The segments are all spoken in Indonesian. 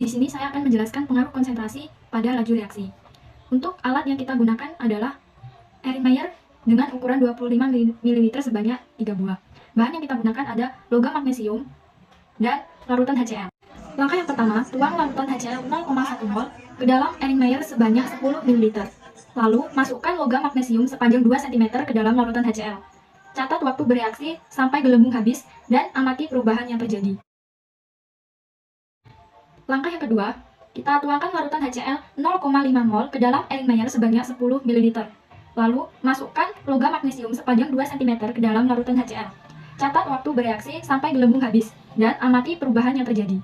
Di sini saya akan menjelaskan pengaruh konsentrasi pada laju reaksi. Untuk alat yang kita gunakan adalah Erlenmeyer dengan ukuran 25 ml sebanyak 3 buah. Bahan yang kita gunakan ada logam magnesium dan larutan HCl. Langkah yang pertama, tuang larutan HCl 0,1 mol ke dalam Erlenmeyer sebanyak 10 ml. Lalu, masukkan logam magnesium sepanjang 2 cm ke dalam larutan HCl. Catat waktu bereaksi sampai gelembung habis dan amati perubahan yang terjadi. Langkah yang kedua, kita tuangkan larutan HCl 0,5 mol ke dalam Erlenmeyer sebanyak 10 ml. Lalu, masukkan logam magnesium sepanjang 2 cm ke dalam larutan HCl. Catat waktu bereaksi sampai gelembung habis, dan amati perubahan yang terjadi.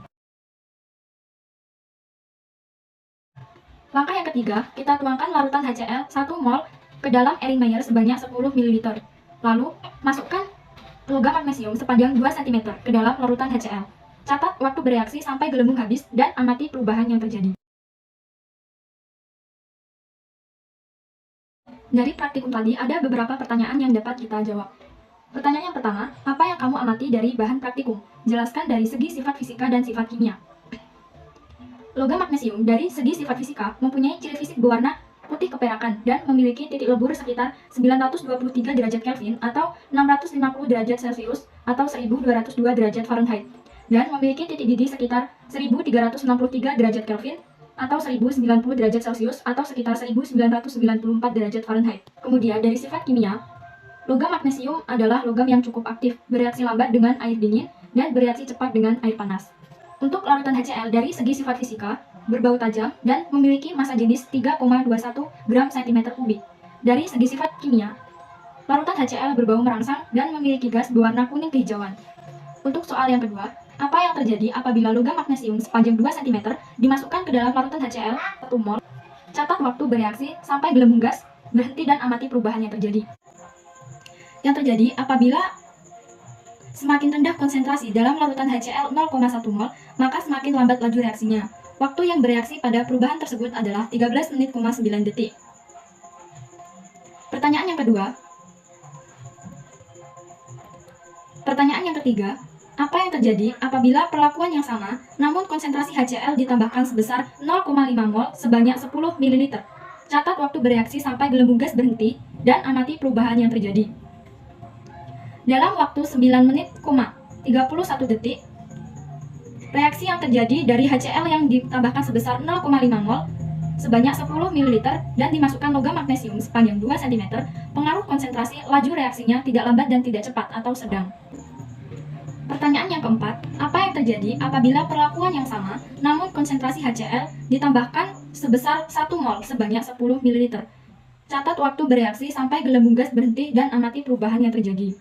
Langkah yang ketiga, kita tuangkan larutan HCl 1 mol ke dalam Erlenmeyer sebanyak 10 ml. Lalu, masukkan logam magnesium sepanjang 2 cm ke dalam larutan HCl. Catat waktu bereaksi sampai gelembung habis dan amati perubahan yang terjadi. Dari praktikum tadi, ada beberapa pertanyaan yang dapat kita jawab. Pertanyaan yang pertama, apa yang kamu amati dari bahan praktikum? Jelaskan dari segi sifat fisika dan sifat kimia. Logam magnesium dari segi sifat fisika mempunyai ciri fisik berwarna putih keperakan dan memiliki titik lebur sekitar 923 derajat Kelvin atau 650 derajat Celcius atau 1202 derajat Fahrenheit, dan memiliki titik didih sekitar 1363 derajat Kelvin atau 1090 derajat Celcius atau sekitar 1994 derajat Fahrenheit. Kemudian dari sifat kimia, logam magnesium adalah logam yang cukup aktif, bereaksi lambat dengan air dingin, dan bereaksi cepat dengan air panas. Untuk larutan HCl dari segi sifat fisika, berbau tajam dan memiliki massa jenis 3,21 gram cm kubik. Dari segi sifat kimia, larutan HCl berbau merangsang dan memiliki gas berwarna kuning kehijauan. Untuk soal yang kedua, apa yang terjadi apabila logam magnesium sepanjang 2 cm dimasukkan ke dalam larutan HCl 1 mol? Catat waktu bereaksi sampai gelembung gas, berhenti dan amati perubahan yang terjadi. Yang terjadi apabila semakin rendah konsentrasi dalam larutan HCl 0,1 mol, maka semakin lambat laju reaksinya. Waktu yang bereaksi pada perubahan tersebut adalah 13 menit, 9 detik. Pertanyaan yang kedua. Pertanyaan yang ketiga, apa yang terjadi apabila perlakuan yang sama, namun konsentrasi HCl ditambahkan sebesar 0,5 mol sebanyak 10 ml? Catat waktu bereaksi sampai gelembung gas berhenti dan amati perubahan yang terjadi. Dalam waktu 9 menit, 31 detik, reaksi yang terjadi dari HCl yang ditambahkan sebesar 0,5 mol sebanyak 10 ml dan dimasukkan logam magnesium sepanjang 2 cm, pengaruh konsentrasi laju reaksinya tidak lambat dan tidak cepat atau sedang. Pertanyaan yang keempat, apa yang terjadi apabila perlakuan yang sama, namun konsentrasi HCl ditambahkan sebesar 1 mol sebanyak 10 ml? Catat waktu bereaksi sampai gelembung gas berhenti dan amati perubahan yang terjadi.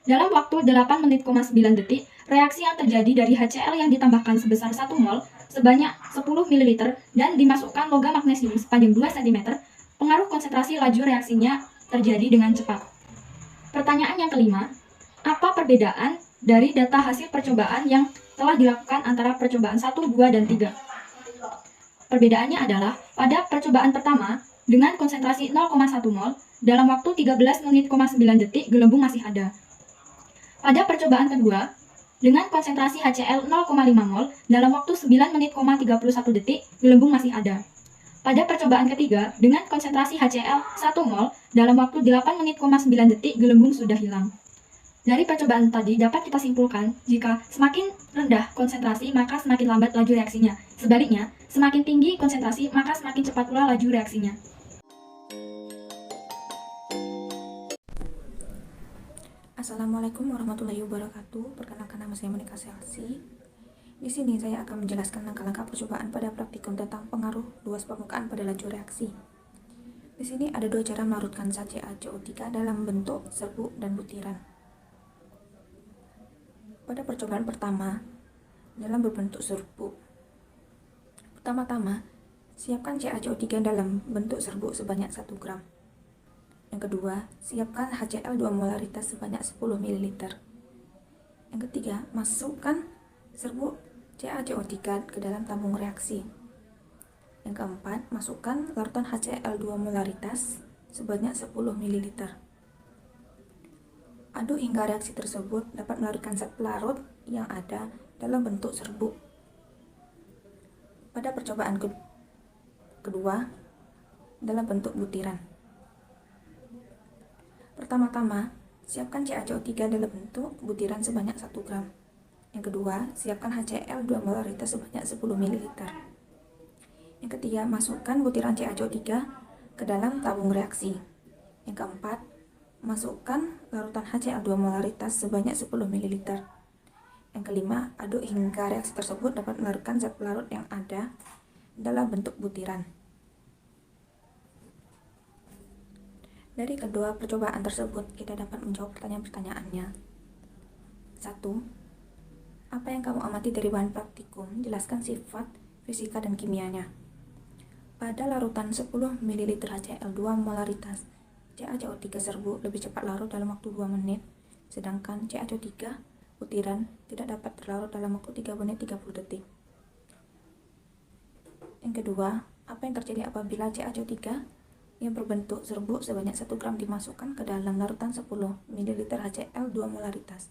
Dalam waktu 8 menit, 9 detik, reaksi yang terjadi dari HCl yang ditambahkan sebesar 1 mol sebanyak 10 ml dan dimasukkan logam magnesium sepanjang 2 cm, pengaruh konsentrasi laju reaksinya terjadi dengan cepat. Pertanyaan yang kelima, apa perbedaan dari data hasil percobaan yang telah dilakukan antara percobaan 1, 2, dan 3? Perbedaannya adalah, pada percobaan pertama, dengan konsentrasi 0,1 mol, dalam waktu 13 menit, 9 detik, gelembung masih ada. Pada percobaan kedua, dengan konsentrasi HCl 0,5 mol, dalam waktu 9 menit, 31 detik, gelembung masih ada. Pada percobaan ketiga, dengan konsentrasi HCl 1 mol, dalam waktu 8 menit, 9 detik, gelembung sudah hilang. Dari percobaan tadi dapat kita simpulkan, jika semakin rendah konsentrasi, maka semakin lambat laju reaksinya. Sebaliknya, semakin tinggi konsentrasi, maka semakin cepat pula laju reaksinya. Assalamualaikum warahmatullahi wabarakatuh. Perkenalkan, nama saya Monika Selsi. Di sini saya akan menjelaskan langkah-langkah percobaan pada praktikum tentang pengaruh luas permukaan pada laju reaksi. Di sini ada dua cara melarutkan zat CaCO3 dalam bentuk serbuk dan butiran. Pada percobaan pertama, dalam berbentuk serbuk. Pertama-tama, siapkan CaCO3 dalam bentuk serbuk sebanyak 1 gram. Yang kedua, siapkan HCl 2 molaritas sebanyak 10 ml. Yang ketiga, masukkan serbuk CaCO3 ke dalam tabung reaksi. Yang keempat, masukkan larutan HCl 2 molaritas sebanyak 10 ml. Aduk hingga reaksi tersebut dapat melarutkan zat pelarut yang ada dalam bentuk serbuk. pada percobaan kedua dalam bentuk butiran. Pertama-tama, siapkan CaCO3 dalam bentuk butiran sebanyak 1 gram. Yang kedua, siapkan HCl 2 molaritas sebanyak 10 ml. Yang ketiga, masukkan butiran CaCO3 ke dalam tabung reaksi. Yang keempat, masukkan larutan HCl 2 molaritas sebanyak 10 ml. Yang kelima, aduk hingga reaksi tersebut dapat melarutkan zat pelarut yang ada dalam bentuk butiran. Dari kedua percobaan tersebut, kita dapat menjawab pertanyaan-pertanyaannya. 1. Apa yang kamu amati dari bahan praktikum? Jelaskan sifat, fisika, dan kimianya. Pada larutan 10 ml HCl 2 molaritas, CaCO3 serbuk lebih cepat larut dalam waktu 2 menit, sedangkan CaCO3 butiran tidak dapat berlarut dalam waktu 3 menit 30 detik. Yang kedua, apa yang terjadi apabila CaCO3 yang berbentuk serbuk sebanyak 1 gram dimasukkan ke dalam larutan 10 ml HCl 2 molaritas?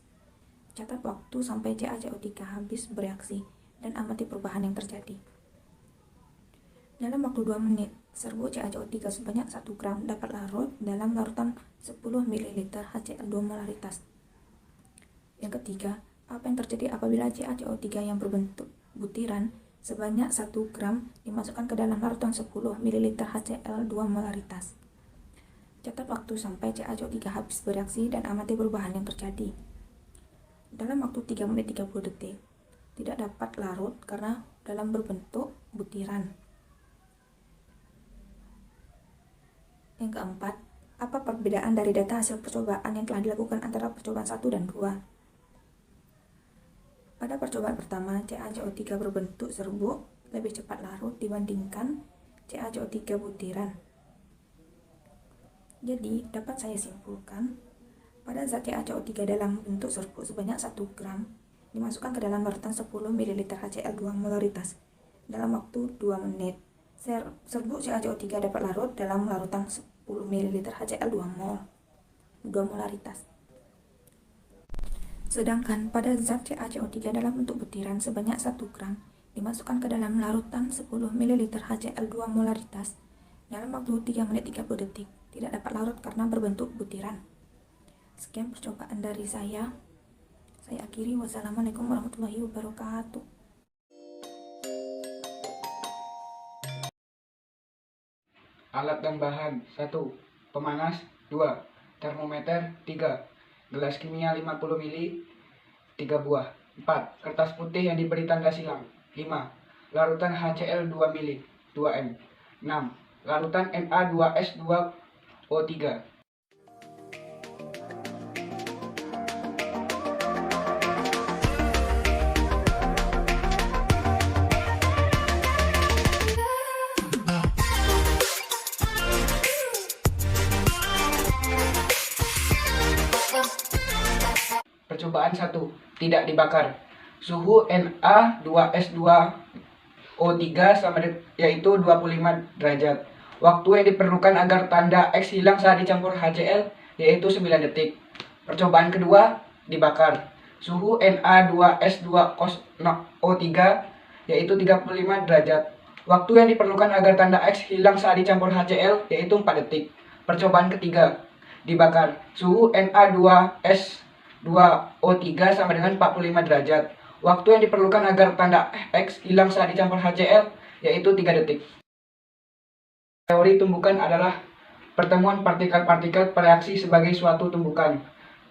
Catat waktu sampai CaCO3 habis bereaksi dan amati perubahan yang terjadi. Dalam waktu 2 menit, serbuk CaCO3 sebanyak 1 gram dapat larut dalam larutan 10 ml HCl 2 molaritas. Yang ketiga, apa yang terjadi apabila CaCO3 yang berbentuk butiran sebanyak 1 gram dimasukkan ke dalam larutan 10 ml HCl 2 molaritas? Catat waktu sampai CaCO3 habis bereaksi dan amati perubahan yang terjadi. Dalam waktu 3 menit 30 detik, tidak dapat larut karena dalam berbentuk butiran. Yang keempat, apa perbedaan dari data hasil percobaan yang telah dilakukan antara percobaan 1 dan 2? Pada percobaan pertama, CaCO3 berbentuk serbuk lebih cepat larut dibandingkan CaCO3 butiran. Jadi, dapat saya simpulkan, pada zat CaCO3 dalam bentuk serbuk sebanyak 1 gram dimasukkan ke dalam larutan 10 ml HCl 2 molaritas dalam waktu 2 menit. Serbuk CaCO3 dapat larut dalam larutan 10 ml HCl 2 molaritas. Sedangkan pada zat CaCO3 dalam bentuk butiran sebanyak 1 gram dimasukkan ke dalam larutan 10 ml HCl 2 molaritas dalam waktu 3 menit 30 detik, tidak dapat larut karena berbentuk butiran. Sekian percobaan dari saya. Saya akhiri. Wassalamualaikum warahmatullahi wabarakatuh. Alat dan bahan: 1. Pemanas. 2. Termometer. 3. Gelas kimia 50 ml 3 buah. 4. Kertas putih yang diberi tanda silang. 5. Larutan HCl 2 ml 2M. 6. Larutan Na2S2O3. Percobaan 1. Tidak dibakar. Suhu Na2S2O3 yaitu 25 derajat. Waktu yang diperlukan agar tanda X hilang saat dicampur HCl yaitu 9 detik. Percobaan kedua, dibakar. Suhu Na2S2O3 yaitu 35 derajat. Waktu yang diperlukan agar tanda X hilang saat dicampur HCl yaitu 4 detik. Percobaan ketiga, dibakar. Suhu Na2S2O3 sama dengan 45 derajat. Waktu yang diperlukan agar tanda X hilang saat dicampur HCl yaitu 3 detik. Teori tumbukan adalah pertemuan partikel-partikel bereaksi sebagai suatu tumbukan.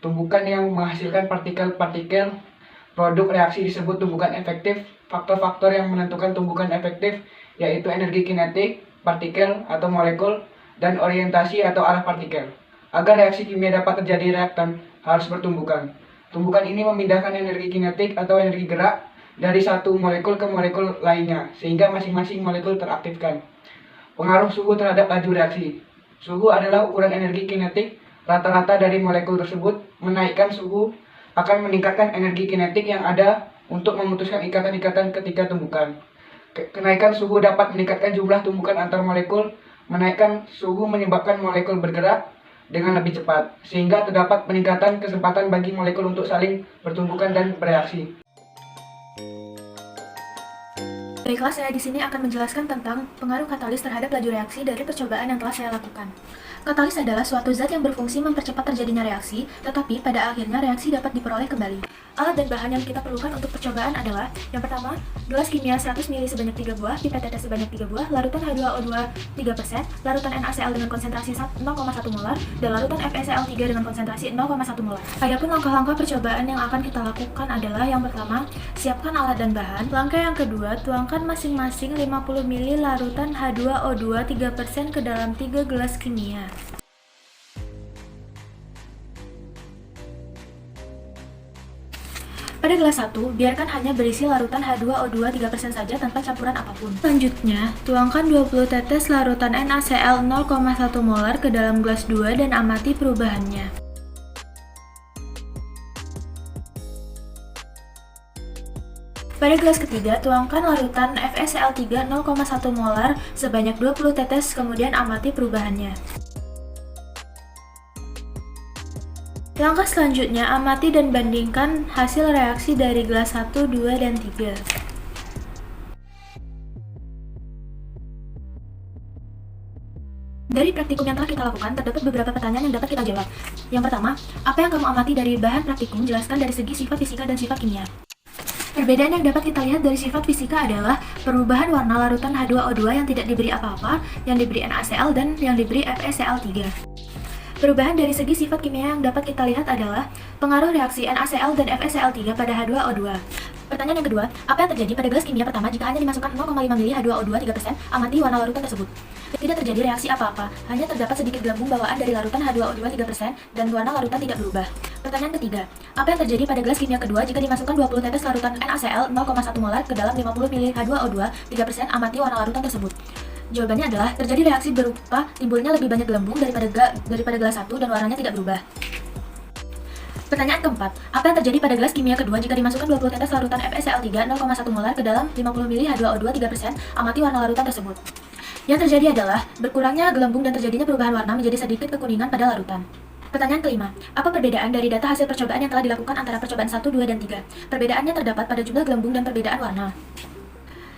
Tumbukan yang menghasilkan partikel-partikel produk reaksi disebut tumbukan efektif. Faktor-faktor yang menentukan tumbukan efektif yaitu energi kinetik, partikel atau molekul, dan orientasi atau arah partikel. Agar reaksi kimia dapat terjadi, reaktan harus bertumbukan. Tumbukan ini memindahkan energi kinetik atau energi gerak dari satu molekul ke molekul lainnya, sehingga masing-masing molekul teraktifkan. Pengaruh suhu terhadap laju reaksi. Suhu adalah ukuran energi kinetik rata-rata dari molekul tersebut. Menaikkan suhu akan meningkatkan energi kinetik yang ada untuk memutuskan ikatan-ikatan ketika tumbukan. Kenaikan suhu dapat meningkatkan jumlah tumbukan antar molekul. Menaikkan suhu menyebabkan molekul bergerak dengan lebih cepat, sehingga terdapat peningkatan kesempatan bagi molekul untuk saling bertumbukan dan bereaksi. Baiklah, saya di sini akan menjelaskan tentang pengaruh katalis terhadap laju reaksi dari percobaan yang telah saya lakukan. Katalis adalah suatu zat yang berfungsi mempercepat terjadinya reaksi, tetapi pada akhirnya reaksi dapat diperoleh kembali. Alat dan bahan yang kita perlukan untuk percobaan adalah: yang pertama, gelas kimia 100 ml sebanyak 3 buah, pipet tetes sebanyak 3 buah, larutan H2O2 3%, larutan NaCl dengan konsentrasi 0,1 molar, dan larutan FeCl3 dengan konsentrasi 0,1 molar. Adapun langkah-langkah percobaan yang akan kita lakukan adalah: yang pertama, siapkan alat dan bahan. Langkah yang kedua, tuangkan masing-masing 50 ml larutan H2O2 3% ke dalam 3 gelas kimia. Pada gelas 1, biarkan hanya berisi larutan H2O2 3% saja tanpa campuran apapun. Selanjutnya, tuangkan 20 tetes larutan NaCl 0,1 molar ke dalam gelas 2 dan amati perubahannya. Pada gelas ketiga, tuangkan larutan FeCl3 0,1 molar sebanyak 20 tetes, kemudian amati perubahannya. Langkah selanjutnya, amati dan bandingkan hasil reaksi dari gelas 1, 2, dan 3. Dari praktikum yang telah kita lakukan, terdapat beberapa pertanyaan yang dapat kita jawab. Yang pertama, apa yang kamu amati dari bahan praktikum? Jelaskan dari segi sifat fisika dan sifat kimia. Perbedaan yang dapat kita lihat dari sifat fisika adalah perubahan warna larutan H2O2 yang tidak diberi apa-apa, yang diberi NaCl, dan yang diberi FeCl3. Perubahan dari segi sifat kimia yang dapat kita lihat adalah pengaruh reaksi NaCl dan FeCl3 pada H2O2. Pertanyaan yang kedua, apa yang terjadi pada gelas kimia pertama jika hanya dimasukkan 0,5 ml H2O2 3%? Amati warna larutan tersebut. Tidak terjadi reaksi apa-apa, hanya terdapat sedikit gelembung bawaan dari larutan H2O2 3% dan warna larutan tidak berubah. Pertanyaan ketiga, apa yang terjadi pada gelas kimia kedua jika dimasukkan 20 tetes larutan NaCl 0,1 molar ke dalam 50 ml H2O2 3%? Amati warna larutan tersebut. Jawabannya adalah terjadi reaksi berupa timbulnya lebih banyak gelembung daripada gelas 1 dan warnanya tidak berubah. Pertanyaan keempat, apa yang terjadi pada gelas kimia kedua jika dimasukkan 20 tetes larutan FeCl3 0,1 molar ke dalam 50 ml H2O2 3%? Amati warna larutan tersebut. Yang terjadi adalah berkurangnya gelembung dan terjadinya perubahan warna menjadi sedikit kekuningan pada larutan. Pertanyaan kelima, apa perbedaan dari data hasil percobaan yang telah dilakukan antara percobaan 1, 2, dan 3? Perbedaannya terdapat pada jumlah gelembung dan perbedaan warna.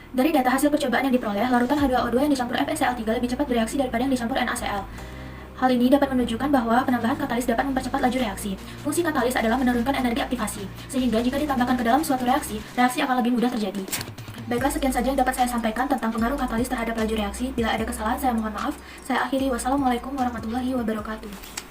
Dari data hasil percobaan yang diperoleh, larutan H2O2 yang dicampur FeCl3 lebih cepat bereaksi daripada yang dicampur NaCl. Hal ini dapat menunjukkan bahwa penambahan katalis dapat mempercepat laju reaksi. Fungsi katalis adalah menurunkan energi aktivasi, sehingga jika ditambahkan ke dalam suatu reaksi akan lebih mudah terjadi. Baiklah, sekian saja yang dapat saya sampaikan tentang pengaruh katalis terhadap laju reaksi. Bila ada kesalahan, saya mohon maaf. Saya akhiri. Wassalamualaikum warahmatullahi wabarakatuh.